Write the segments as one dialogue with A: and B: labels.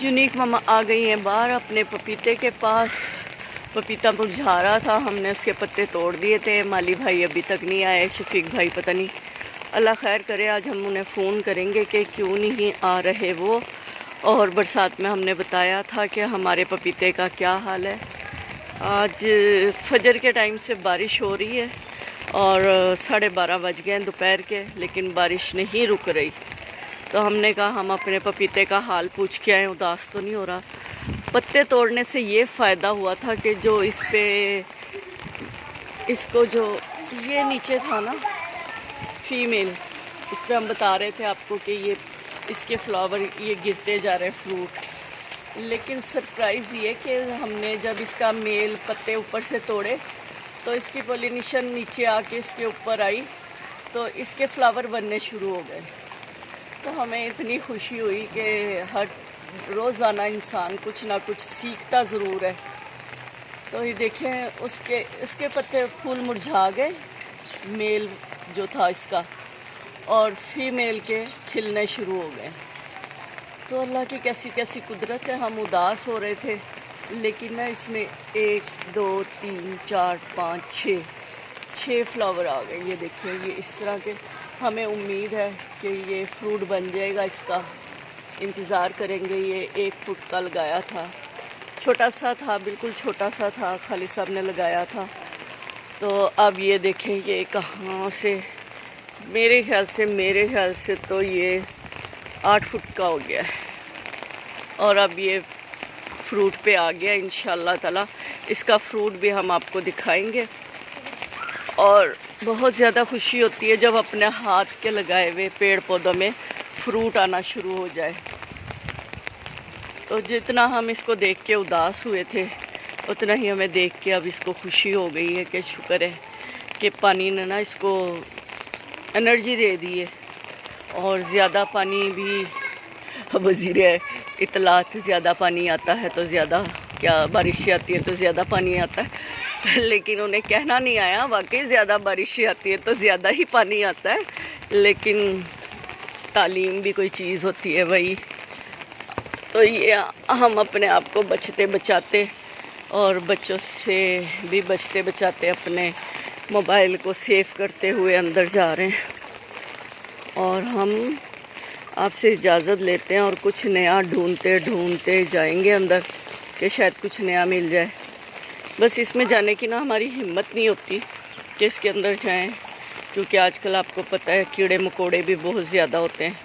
A: Unique मम्मा आ गई हैं बाहर अपने पपीते के पास। पपीता मुरझा रहा था, हमने उसके पत्ते तोड़ दिए थे। माली भाई अभी तक नहीं आए, शफीक भाई पता नहीं, अल्लाह खैर करे। आज हम उन्हें फ़ोन करेंगे कि क्यों नहीं आ रहे वो। और बरसात में हमने बताया था कि हमारे पपीते का क्या हाल है। आज फजर के टाइम से बारिश हो रही है और 12:30 बज गए हैं दोपहर के, लेकिन बारिश नहीं रुक रही। तो हमने कहा हम अपने पपीते का हाल पूछ के आए, उदास तो नहीं हो रहा। पत्ते तोड़ने से ये फ़ायदा हुआ था कि जो इस पे इसको जो ये नीचे था ना फीमेल, इस पे हम बता रहे थे आपको कि ये इसके फ्लावर ये गिरते जा रहे फ्रूट। लेकिन सरप्राइज़ ये कि हमने जब इसका मेल पत्ते ऊपर से तोड़े तो इसकी पॉलिनेशन नीचे आके इसके ऊपर आई, तो इसके फ्लावर बनने शुरू हो गए। तो हमें इतनी खुशी हुई कि हर रोज़ाना इंसान कुछ ना कुछ सीखता ज़रूर है। तो ये देखें उसके पत्ते फूल मुरझा गए, मेल जो था इसका, और फीमेल के खिलने शुरू हो गए। तो अल्लाह की कैसी कैसी कुदरत है। हम उदास हो रहे थे, लेकिन ना इसमें 1 2 3 4 5 6 फ्लावर आ गए। ये देखिए, ये इस तरह के। हमें उम्मीद है कि ये फ्रूट बन जाएगा, इसका इंतज़ार करेंगे। ये 1 फुट का लगाया था, छोटा सा था, बिल्कुल छोटा सा था, खाली साहब ने लगाया था। तो अब ये देखें ये कहाँ से, मेरे ख्याल से तो ये 8 फुट का हो गया है और अब ये फ्रूट पे आ गया। इंशाल्लाह ताला इसका फ्रूट भी हम आपको दिखाएंगे। और बहुत ज़्यादा खुशी होती है जब अपने हाथ के लगाए हुए पेड़ पौधों में फ्रूट आना शुरू हो जाए। तो जितना हम इसको देख के उदास हुए थे, उतना ही हमें देख के अब इसको खुशी हो गई है कि शुक्र है कि पानी ने ना इसको एनर्जी दे दी है। और ज़्यादा पानी भी वज़ीर इत्तलात, ज़्यादा पानी आता है तो ज़्यादा, क्या बारिश आती है तो ज़्यादा पानी आता है, लेकिन उन्हें कहना नहीं आया। वाकई ज़्यादा बारिश आती है तो ज़्यादा ही पानी आता है, लेकिन तालीम भी कोई चीज़ होती है भाई। तो ये हम अपने आप को बचते बचाते और बच्चों से भी बचते बचाते अपने मोबाइल को सेव करते हुए अंदर जा रहे हैं। और हम आपसे इजाज़त लेते हैं और कुछ नया ढूंढते ढूंढते जाएंगे अंदर कि शायद कुछ नया मिल जाए। बस इसमें जाने की ना हमारी हिम्मत नहीं होती कि इसके अंदर जाएं, क्योंकि आजकल आपको पता है कीड़े मकोड़े भी बहुत ज़्यादा होते हैं।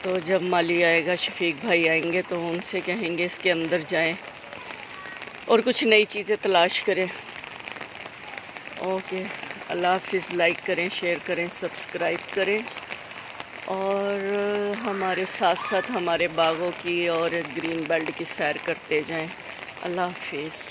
A: तो जब माली आएगा, शफीक भाई आएंगे, तो उनसे कहेंगे इसके अंदर जाएं और कुछ नई चीज़ें तलाश करें। ओके, अल्लाह हाफिज़। लाइक करें, शेयर करें, सब्सक्राइब करें और हमारे साथ साथ हमारे बागों की और ग्रीन बेल्ट की सैर करते जाएं। अल्लाह हाफिज़।